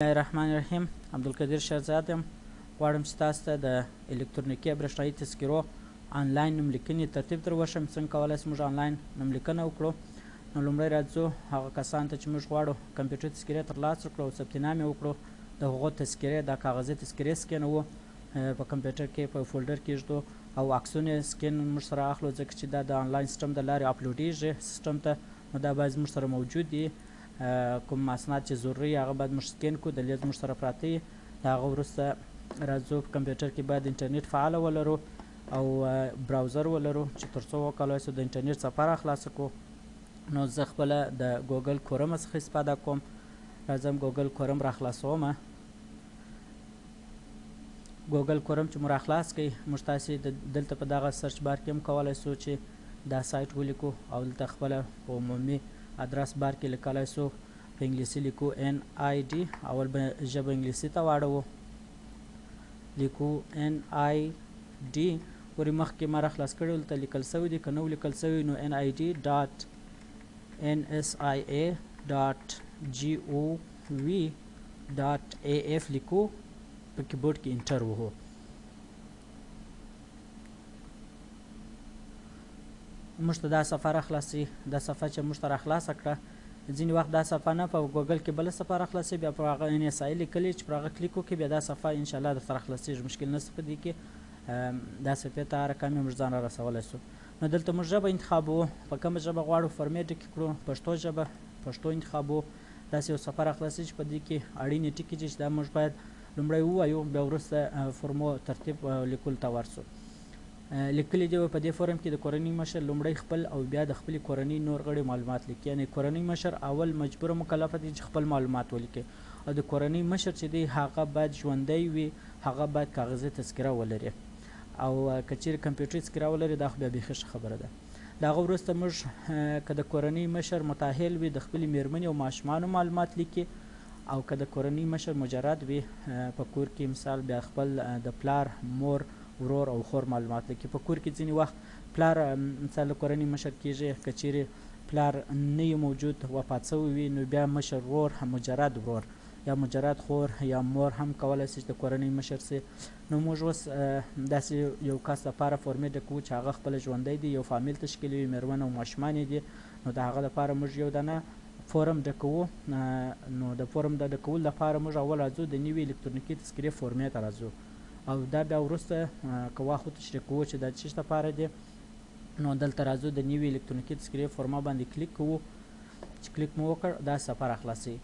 الله الرحمن الرحیم. عبدالقدیر شهزاد یم. غواړم چې تاسو ته د الکترونیکي برېښنایي تذکرو آنلاین نوملیکنې ترتیب در وښیم. څنګه کولی شو موږ آنلاین نوملیکنه وکړو. نو لومړی راځو هغه کسانو ته چې موږ غواړو کمپیوټر تذکرې ترلاسه کړو او ثبت نام یې وکړو. د هغو تذکرې دا کاغذي تذکرې سکینوو، په کمپیوټر کې په فولډر کې ږدو او عکسونه یې سکین موږ سره اخلو، ځکه چې دا د آنلاین سیسټم د لارې اپلوډیږي سیسټم ته. نو دا باید زموږ سره موجود وي. کوم اسناد چې ضروري هغه باید موږ سکین کړو، دلیل زموږ سره پراته وي. د هغه وروسته راځو په کمپیوټر کې باید انټرنیټ فعاله ولرو او براوزر ولرو چې تر څو وکولی شو د انټرنیټ څخه راخلاصه کړو. نو زه خپله د ګوګل کروم څخه استفاده کوم. راځم ګوګل کروم راخلاصومه. ګوګل کروم چې مو راخلاص کړئ، موږ تاسې دلته په دغه سرچ بار کې هم کولی شو چې دا سایټ ولیکو او دلته خپله په عمومي ادرس بار کې لیکلی شو په انګلیسي لیکو NID. اول به ژبه انګلیسي ته واړوو، لیکو NID. ورې مخکې ما راخلاص کړی دلته لیکل سوي دي، که نه لیکل سوي نو NID.NSIA.gov.AF لیکو، په کیبورډ کې انټر وهو. موږ ته دا صفحه راخلاصي. دا صفحه چې موږ ته راخلاصه کړه، ځینې وخت دا صفحه نه په ګوګل کې بله صفحه راخلاصي، بیا پر هغه NSI لیکلي چې پر هغه کلیک وکړي بیا دا صفحه انشاءالله درته راخلاصېږي. مشکل نشته په دې کې. دا صفحې ته هر رقم یې موږ ځان را رسولی شو. نو دلته موږ ژبه انتخابوو، په کومه ژبه غواړو فورمې ډکې کړو. پښتو ژبه، پښتو انتخابوو. داسې یو صفحه راخلاصي چې په دې کې اړینې ټکي دي چې دا موږ باید لومړی ووایو، بیا وروسته فورمو ترتیب لیکلو ته ورسو. لیکلي دي په دې فورم کې د کورنۍ مشر لومړی خپل او بیا د خپلې کورنۍ نور غړي معلومات لیکي. یعنې کورنۍ مشر اول مجبوره مکلفه دي چې خپل معلومات ولیکي، او د کورنۍ مشر چې دی هغه باید ژوندی وي، هغه باید کاغذي تذکره ولري، او که چیرې کمپیوټري تذکره ولري دا خو بیا بیخي ښه خبره ده. د هغه وروسته موږ که د کورنۍ مشر متأهل وي د خپلې مېرمنې او ماشومانو معلومات لیکي، او که د کورنۍ مشر مجرد وي په کور کې مثال بیا خپل د پلار، مور، ورور او خور معلومات لیکي. په کور کې ځینې وخت پلار مثال د کورنۍ مشر کیږي، که چیرې پلار نه وي موجود، وفات شوی وي، نو بیا مشر ورور، مجرد ورور یا مجرد خور یا مور هم کولی شي چې د کورنۍ مشر سي. نو موږ اوس داسې یو کس لپاره فورمې ډکوو چې هغه خپله ژوندی دی، یو فامیل تشکیلوي، مېرمن او ماشومان یې دي. نو د هغه لپاره موږ یو دانه فورم ډکوو. نو د فورم د ډکولو لپاره موږ اول راځو د نوي الکترونیکي تذکرې فورمې ته راځو، او دا بیا وروسته که واخ وتشریح کوو چې دا څه لپاره دی. نو دلته راځو د نوي الکترونیکي تذکرې فورمه باندې کلیک کوو. چې کلیک مو وکړ دا صفحه راخلاصوي.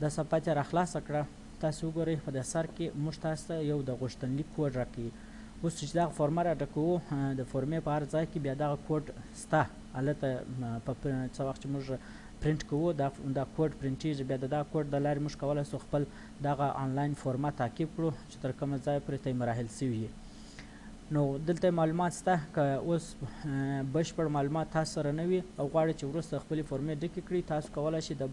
دا صفحه چې راخلاصه کړه، تاسو وګورئ په دې سر کې موږ تاسو ته یو د غوښتنلیک کوډ راکوي. اوس چې دغه فورمه را ډکوو، د فورمې په هر ځای کې بیا دغه کوډ شته. هلته په څه وخت چې موږ پرنټ کوو دا کوډ پرنټېږي، بیا د دغه کوډ د لارې موږ کولی شو خپل دغه آنلاین فورمه تعقیب کړو چې تر کومه ځایه پورې ته مراحل سوي وي. نو دلته معلومات شته. که اوس بشپړ معلومات تاسو سره نه وي او غواړئ چې وروسته خپلې فورمې ډکې کړئ، تاسو کولی شئ د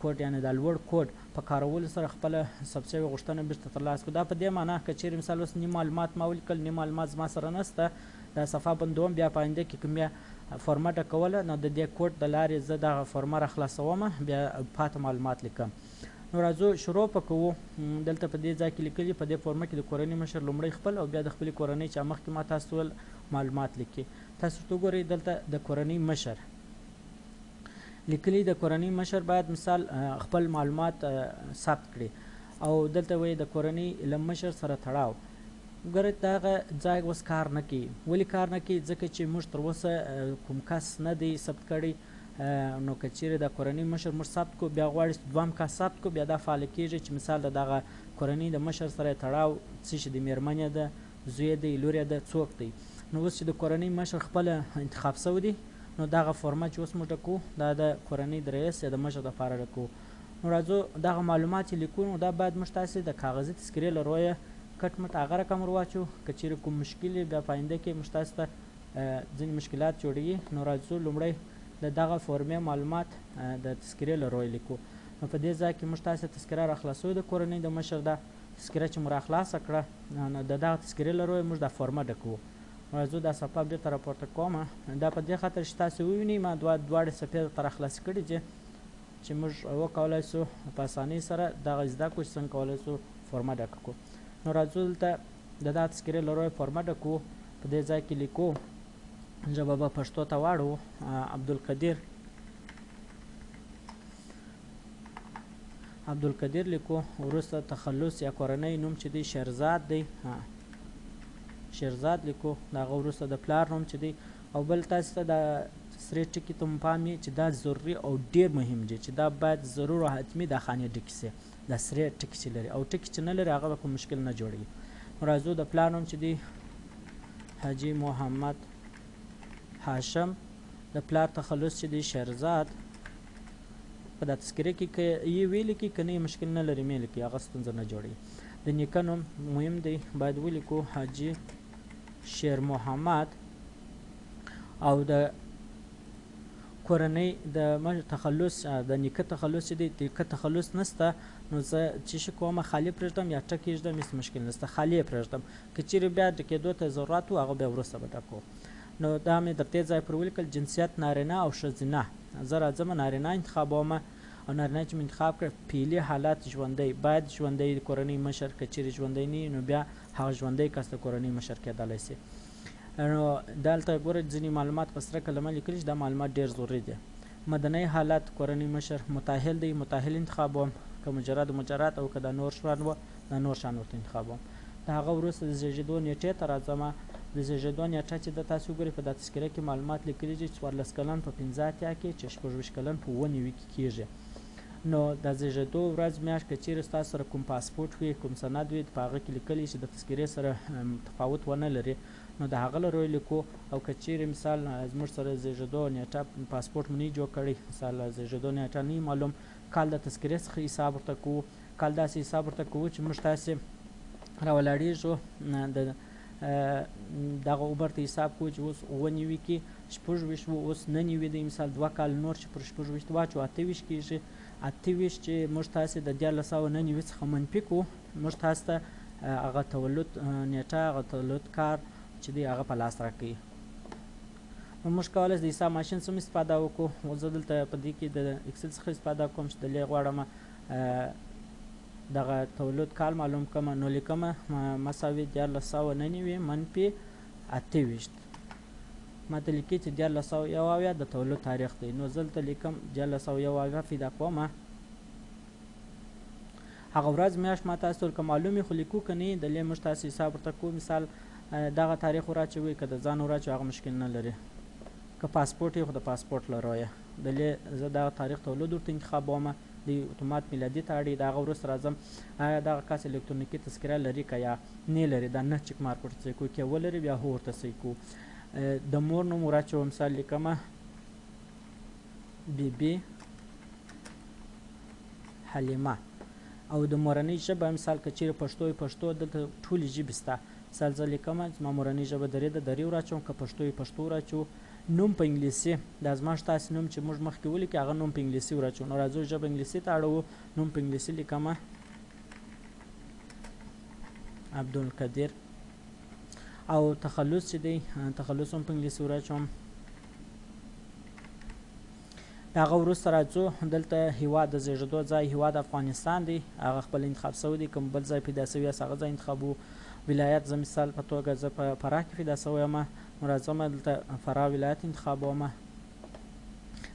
کوډ یعنې د لوړ کوډ په کارولو سره خپله ثبت شوې غوښتنه بېرته ترلاسه کړو. دا په دې معنا که چیرې مثال اوس نیم معلومات ما ولیکل، نیم معلومات زما سره نشته، دا صفحه بندوم، بیا په آینده کې کوم فورمه ډکوله، نو د دې کوډ د لارې زه دغه فورمه راخلاصوم، بیا پاته معلومات لیکم. نو راځو شروع په کوو. دلته په دې ځای کې لیکلي په دې فورمه کې د کورنۍ مشر لومړی خپل او بیا د خپلې کورنۍ چې مخکې ما تاسو ول معلومات لیکي. تاسو ورته وګورئ دلته د کورنۍ مشر لیکلي. د کورنۍ مشر باید مثال خپل معلومات ثبت کړي، او دلته وایي د کورنۍ له مشر سره تړاو. ګورئ دغه ځای اوس کار نه کوي. ولې کار نه کوي؟ ځکه چې موږ تر اوسه کوم کس نه دی ثبت کړی. نو که چیرې د کورنۍ مشر موږ ثبت کړو، بیا غواړي دویم کس ثبت کړو، بیا دا فعاله کېږي چې مثال د دغه کورنۍ د مشر سره یې تړاو څه شي دی، مېرمن یې ده، زوی یې دی، لور یې ده، څوک دی. نو اوس چې د کورنۍ مشر خپله انتخاب شوی دی، نو دغه فورمه چې اوس موږ ډکوو دا د کورنۍ د رئیس یا د مشر دپاره ډکوو. نو راځو دغه معلومات چې لیکو، نو دا باید موږ تاسې د کاغذي تذکرې له رویه کټ مټ هغه رقم ور واچو. که چیرې کوم مشکل وي بیا په آینده کې موږ تاسو ته ځینې مشکلات جوړوي. نو راځو لومړی د دغه فورمې معلومات د تذکرې له رویه لیکو. نو په دې ځای کې موږ تاسو ته تذکره راخلاصو د کورنۍ د مشر ده. تذکره چې مو راخلاصه کړه، نو د دغه تذکرې له رویه موږ دا فورمه ډکوو. راځو دا صفحه بېرته راپورته کومه. دا په دې خاطر چې تاسو ووینئ ما دواړې صفحې درته راخلاصې کړي دي. چې موږ وکولای سو په اسانۍ سره دغه زده کړو چې څنګه کولی سو فورمه ډکه کړو. نو راځو دلته د دا تذکرې له رویه فورمه ډکو. په دې ځای کې لیکو ژبه به پښتو ته واړو. عبدالقدیر لیکو. وروسته تخلص یا کورنۍ نوم چې دی شیرزاد دی، شیرزاد لیکو. د هغه وروسته د پلار نوم چې دی، او بل تاسو ته د سرې ټکي ته پام وي چې دا ضروري او ډیر مهم دی چې دا باید ضرور او حتمي دا خانې ډکې سي. دا سرې ټکي چې لري او ټکي چې نه لري هغه به کوم مشکل نه جوړوي. راځو د پلار نوم چې دی حاجي محمد هاشم، د پلار تخلص چې دی شیرزاد. په دا تذکره کې که یې ولیکي که نه مشکل نه لري مې لیکي، هغه ستونزه نه جوړوي. د نیکه نوم مهم دی باید ولیکو حاجي شیر محمد. او د کورنۍ د تخلص د نیکه تخلص چې دی د نیکه تخلص نسته، نو زه چې شي کومه خالي پرېږدم یا ټکي ږدم هېڅ مشکل نشته، خالي یې پرېږدم. که چیرې بیا ډکېدو ته ضرورت و هغه بیا وروسته به ډکو. نو دا مې در دې ځای پر ولیکل جنسیت نارینه او ښځینه. زه راځم نارینه انتخابوم، او نارینه چې مې انتخاب کړ فعلي حالت ژوندی، باید ژوندی د کورنۍ مشر، که چیرې ژوندی نه وي نو بیا هغه ژوندی کس د کورنۍ مشر کېدلی سي. نو دلته ګوره ځینې معلومات په سره کلمه لیکلي چې دا معلومات ډېر ضروري دي. مدني حالت کورنۍ مشر متأهل دی، متأهل انتخابوم. که مجرد او که دا نور شان و دا نور شان ورته انتخابوم. د هغه وروسته د زیږېدو نیټې ته راځم. د زیږېدو نیټه چې د تاسو ګورئ په دا تذکره کې معلومات لیکلي دي 14 کلن په 15 اتیا کې، چې 26 کلن په 29 کې کېږي. نو د زیږېدو ورځ میاشت که چیرې ستاسو سره کوم پاسپورټ وي، کوم سند وي، په هغه کې لیکلي چې د تذکرې سره تفاوت ونه لري، نو د هغه له روی لیکو. او که چیرې مثال زموږ سره زیږېدو نیټه پاسپورټ مو نه جوړ کړی، مثال زیږېدو نیټه نه معلوم، کال د تذکرې څخه حساب ورته کوو. کال داسې حساب ورته کوو چې موږ تاسې راولاړېږو دغه عمر ته حساب کوو چې اوس 29 کې 26 و، اوس 29 دی، مثال 2 کال نور چې پر 26 واچو 28 کېږي. 28 چې موږ تاسې د 1999 څخه منفي کړو، موږ تاسو ته هغه تولد نیټه، هغه تولد کار چې دی هغه په لاس راکوي. نو موږ کولی د حساب ماشین څخه استفاده وکړو. اوس زه دلته په دې کې د اکسل څخه استفاده کوم چې دلې غواړم دغه تولد کال معلوم کړم. نو لیکم مساوي 1999 منفي 28. ماته لیکي چې 1901 د تولد تاریخ دی. نو زه دلته لیکم 1901 فیدا کوم. هغه ورځ میاشت ما تاسو ته معلومې خو لیکو که نه دلې موږ تاسو حساب ورته کوو. مثال دغه تاریخ وراچوئ، که د ځان وراچوئ هغه مشکل نه لري. که پاسپورټ یې خو د پاسپورټ له رویه دلې زه دغه تاریخ تولد ورته انتخابوم. د اتومات میلادي ته اړ د هغه وروسته راځم آیا دغه کس الکترونیکي تذکره لري که یا نه لري، دا نه چک مارک ورته صحیح کوو. که ولري بیا هو ورته صحیح کوو. د مور نوم وراچوم، مثال لیکمه بیبي حلیمه. او د مورنۍ ژبه مثال که چیرې پښتو وي پښتو، دلته ټولې ژبې شته. مثال زه لیکمه زما مورنۍ ژبه دري ده، دري وراچوم. که پښتو وي پښتو وراچو. نوم په انګلیسي، دا زما ستاسې نوم چې موږ مخکې ولیکي هغه نوم په انګلیسي وراچوو. نو راځو ژبه انګلیسي ته اړوو، نوم په انګلیسي لیکمه عبدالقدیر. او تخلص چې دی تخلص هم په انګلیسي وراچوم. د هغه وروسته راځو دلته هیواد د زیږېدو ځای هیواد افغانستان دی، هغه خپل انتخاب سوی دی. کوم بل ځای پیدا سوی یاست هغه ځای انتخابو. ولایت زه مثال په توګه زه په فراه کې پیدا سوی یم، نو راځم دلته فراه ولایت انتخابوم.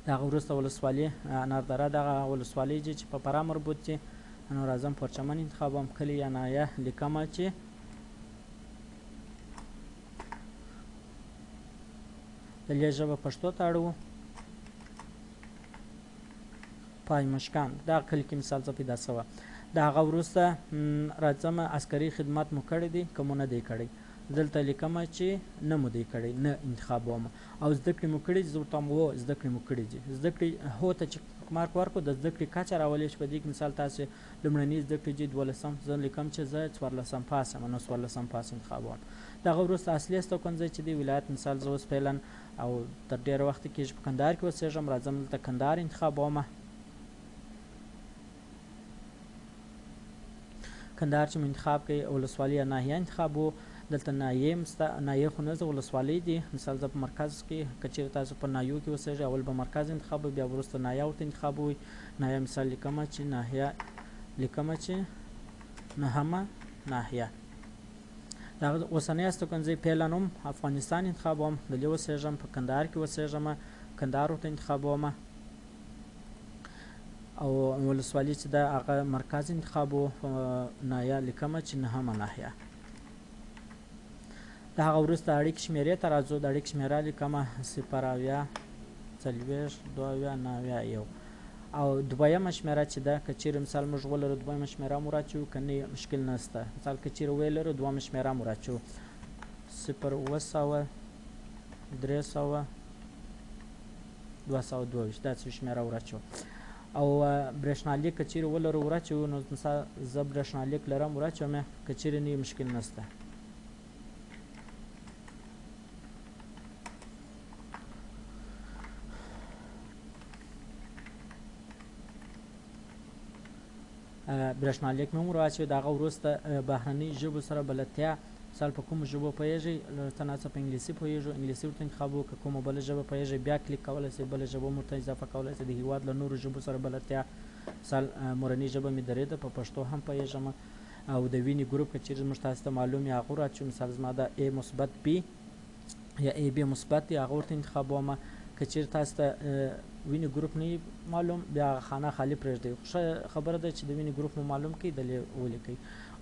د هغه وروسته ولسوالي اناردره دغه ولسوالۍ چې په فراه مربوط دي، نو راځم پرچمن انتخابوم. کلي یا ناحیه لیکمه چې دلې ژبه پښتو ته اړوو. پای مشکان دا کلي کې مثال زه پیدا سوه. د هغه وروسته راځم عسکري خدمت مو کړی دی که مو نه دی کړی، دلته لیکمه چې نه مو دی کړی، نه انتخابوم. او زده کړې مو کړي دي، زه ورته وایم هو زده کړې مو کړي دي. زده کړې هو ته چې مارک ورکړو د زده کړې کچه راولې چې په دې کې مثال تاسې لومړني زده کړې دي 12، زه لیکم چې زه 14 پاس یم، نو 14 پاس انتخابوم. د هغه وروسته اصلي استوګنځی چې دی ولایت، مثال زه اوس فعلا او تر ډېره وخته کېږي په کندهار کې اوسېږم، راځم دلته کندهار انتخابوم. کندهار چې مو انتخاب کړئ ولسوالي یا ناحیه انتخابو. دلته ناحیې هم شته، ناحیې خو نه زه ولسوالۍ دي. مثال زه په مرکز کې که چېرې تاسو په ناحیو کې اوسېږئ اول به مرکز انتخابوئ، بیا وروسته ناحیه ورته انتخابوئ. ناحیه مثال لیکمه چې ناحیه لیکمه چې 9مه ناحیه. د هغه اوسنی استوګنځی پیله نوم افغانستان انتخابوم، دلې اوسېږم، په کندهار کې اوسېږم، کندهار ورته انتخابومه. او ولسوالي چې ده هغه مرکز انتخابو، ناحیه لیکمه چې 9مه ناحیه. د هغه وروسته اړیکې شمېرې ته راځو. د اړیکې شمېره لیکمه 0 40 42 91. او دویمه شمېره چې ده که چیرې مثال موږ ولرو دویمه شمېره مو راچوو، که نه مشکل نشته. مثال که چیرې ویې لرو دویمه شمېره مو راچوو 0 300 222 داسې شمېره وراچوو. او برېښنالیک که چیرې ولرو وراچوو، نو مثال زه برېښنالیک لرم وراچوم یې، که چیرې نه مشکل نشته. برېښنالیک مې هم واچوي. د هغه وروسته بهرنۍ ژبو سره بلدتیا، مثال په کومو ژبو پوهېږئ، څه ناڅه په انګلیسي پوهېږو، انګلیسي ورته انتخابوو. که کومه بله ژبه پوهېږئ بیا کلیک کولی شئ، بله ژبه هم ورته اضافه کولی شئ. د هېواد له نورو ژبو سره بلدتیا، مثال مورنۍ ژبه مې دري ده، په پښتو هم پوهېږم. او د وینې ګروپ که چیرې زموږ تاسو ته معلوم وي هغه وراچوو. مثال زما د A مثبت B یا AB مثبت دی، هغه ورته انتخابومه. که چیرې تاسو ته وینې ګروپ نه معلوم، بیا خانه خالي پرېږدئ. ښه خبره ده چې د وینې ګروپ مو معلوم کړئ، دلې ولیکئ.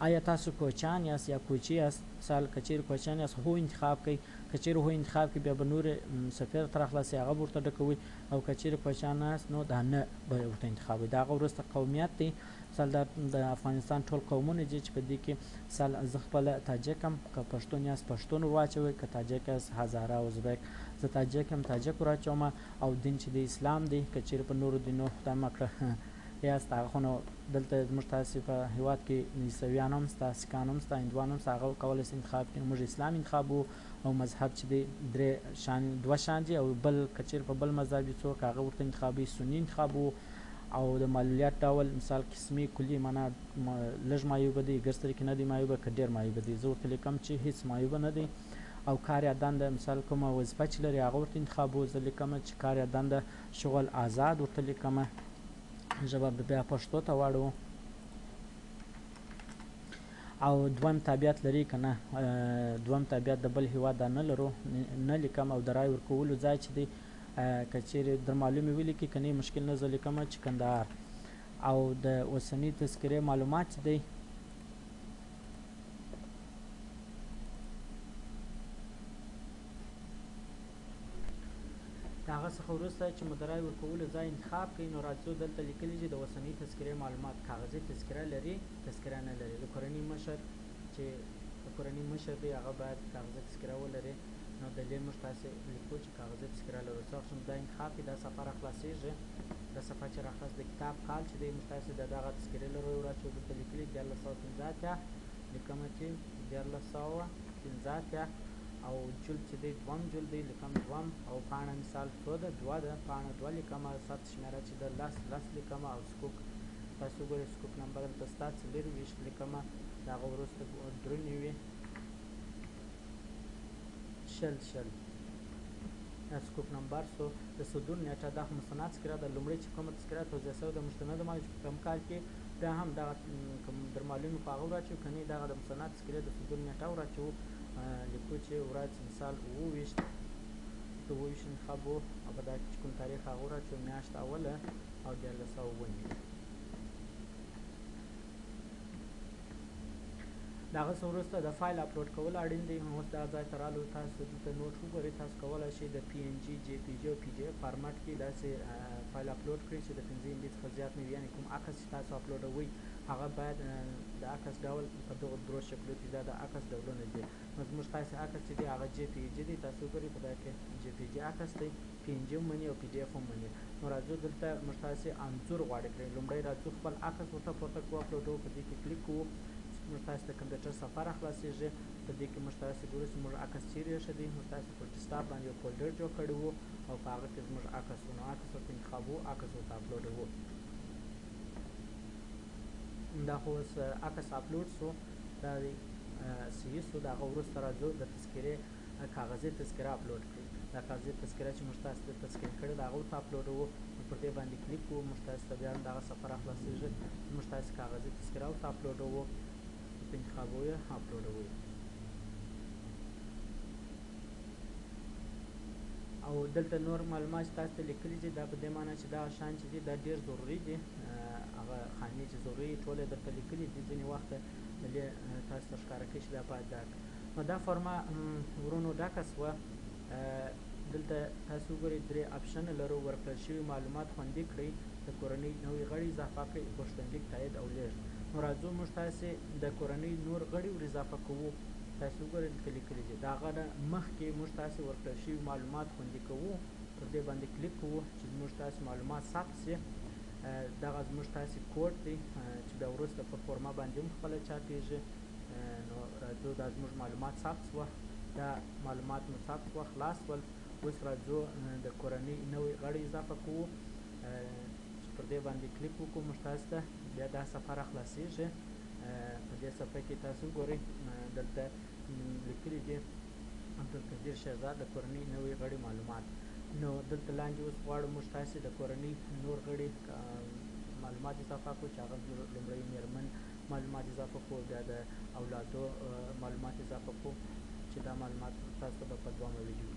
آیا تاسو کوچیان یاست یا کوچي یاست؟ مثال که چیرې کوچیان یاست هو انتخاب کړئ. که چیرې هو انتخاب کړئ بیا به نورې صفحې ته راخلاصي، هغه به ورته ډکوئ. او که چیرې کوچیان نه یاست نو دا نه به ورته انتخابوئ. د هغه وروسته قومیت دی. مثال د افغانستان ټول قومونه دي چې په دې کې مثال زه خپله تاجک یم، که پښتون یاست پښتون ور واچوئ، که تاجک یاست هزاره ازبک. زه تاجک یم تاجک ور واچوم. او دین چې د اسلام دی، که چیرې په نورو دینو خدای مه کړه یاست هغه خو نو دلته زموږ تاسې په هېواد کې عیسویان هم شته، سیکان هم شته، هندوان هم شته، هغه کولی شي انتخاب کړي. موږ اسلام انتخابوو. او مذهب چې دی دوه شان دي. او بل که چیرې په بل مذهب وي څوک هغه ورته انتخابوي، سني انتخابوو. او د معلولیت ډول مثال قسمي کلي معنا لږ معیوبه دی، ګرځ طریقې نه دی معیوبه، که ډېر معیوبه دی. زه ورته لیکم چې هېڅ معیوبه نه دی. او کار یا دنده مثال کومه وظیفه چې لري هغه ورته انتخابوو. زه لیکمه چې کار یا دنده شغل آزاد ورته لیکمه. ژبه بیا پښتو ته واړوو. او دویم تابعیت لري که نه، دویم تابعیت د بل هېواد دا نه لرو، نه لیکم. او د رای ورکولو ځای چې دی که چیرې در معلومې ولیکي، که نه مشکل نه، زه لیکمه چې کندهار. او د اوسنۍ تذکرې معلومات چې دی د هغه څخه وروسته چې مو د رای ورکولو ځای انتخاب کړئ، نو راځو دلته لیکلي چې د اوسنۍ تذکرې معلومات کاغذي تذکره لري، تذکره نه لري. د کورنۍ مشر چې د کورنۍ مشر دی هغه باید کاغذي تذکره ولري. نو دلې موږ تاسې لیکو چې کاغذي تذکره لرو. څه وخت چې دا انتخاب کړئ دا صفحه راخلاصېږي. دا صفحه چې راخلاص د کتاب کال چې دی موږ تاسې د دغه تذکرې لرو وراچوو. دلته لیکلي 1415 لیکمه چې 1415 او جلد چې دی دوم جلد دی لیکم دوم. او پاڼه مثال څو ده؟ دوه ده، پاڼه دوه لیکمه. سطح شمېره چې ده لس لیکمه. او سکوک تاسو وګورئ سکوک نمبر دلته ستا 24 لیکمه. د هغه وروسته 93 شل سکوپ نمبر سو. د صدور نیټه دا مستند تذکره ده. لومړی چې کومه تذکره توضیح شوې ده مستند معلومات په کم کال کې دا هم دغه کوم در معلومي په هغه وراچوو، که نه دغه د مستند تذکرې د صدور نیټه وراچوو. لیکو چې ورځ مثال 28 انتخابوو. او په دا کې چې کوم تاریخ هغه وراچوو، میاشت اوله او 1409. د هغه څه وروسته د فایل اپلوډ کول اړین دی. اوس دغه ځای ته رالو، تاسو دلته نوټ وګورئ. تاسو کولی شئ د PNG JPG او PDF فارمټ کې داسې فایل اپلوډ کړئ چې د 15 MB څخه زیات نه وي. یعنې کوم عکس چې تاسو اپلوډوئ هغه باید د عکس ډول په دغو درو شکلو کې دا د عکس ډولونه دي. نو زموږ تاسې عکس چې دی هغه JPG دی. تاسو وګورئ په دا کې JPG عکس دی، PNG هم مني او PDF هم مني. نو راځو دلته موږ تاسې انځور غواړئ کړئ. لومړی راځو خپل عکس ورته پورته کوو، اپلوډوو، په دې کې کلیک کوو. موږ تاسو د کمپیوټر صفحه راخلاصېږي. په دې کې موږ تاسې ګورو چې موږ عکس چیرې ایښی دی. موږ تاسې په ډیسکټاپ باندې یو فولډر جوړ کړی وو او په هغه کې زموږ عکس و. نو عکس ورته انتخابوو، عکس ورته اپلوډوو. دا خو اوس عکس اپلوډ سو. دا دی صحیح سو د هغه وروسته راځو د تذکرې کاغذي تذکره اپلوډ کړئ. دا کاغذي تذکره چې موږ تاسو ته تذکره کړې ده هغه ورته اپلوډوو. پر دې باندې کلیک کوو، موږ تاسو ته بیا هم دغه صفحه راخلاصېږي. موږ تاسو کاغذي تذکره ورته اپلوډوو، ورته انتخابوو یې اپلوډوو یې. او دلته نور معلومات چې تاسو ته لیکلي دي دا په دې معنی چې دغه شیان چې دي دا ډېر ضروري دي. هغه خانې چې ضروري ټول یې درته لیکلي دي. ځینې وخت تاسو ته ښکاره کوي چې دا باید دا کړئ. نو دا فورمه ورونو ډکه سوه. دلته تاسو وګورئ 3 اپشن لرو. ورکړل شوي معلومات خوندي کړئ، د کورنۍ نوي غړي اضافه کړئ، غوښتنلیک تایید او لیږد. نو راځو موږ تاسې د کورنۍ نور غړي ور اضافه کوو. تاسو وګورئ دلته لیکلي دي د هغه نه مخکې موږ تاسې ورکړل شوي معلومات خوندي کوو. پر دې باندې کلیک کوو چې زموږ تاسې معلومات ثبت سي. دغه زموږ تاسې کوډ دی چې بیا وروسته په فورمه باندې هم خپله چاپېږي. نو راځو دا زموږ معلومات ثبت سوه. دا معلومات مو ثبت سوه، خلاص سول. اوس راځو د کورنۍ نوي غړي اضافه کوو. چې پر دې باندې کلیک وکړو موږ تاسو ته بیا دا صفحه راخلاصېږي. په دې صفحه کې تاسو وګورئ دلته لیکلي دي عبدالقدیر شهزاد د کورنۍ نوي غړي معلومات. نو دلته لاندې اوس غواړو موږ تاسې د کورنۍ نور غړي معلومات اضافه کړو چې هغه لومړی میرمن معلومات اضافه کړو، بیا د اولادو معلومات اضافه کړو چې دا معلومات تاسو ته به په دویمه ویډیو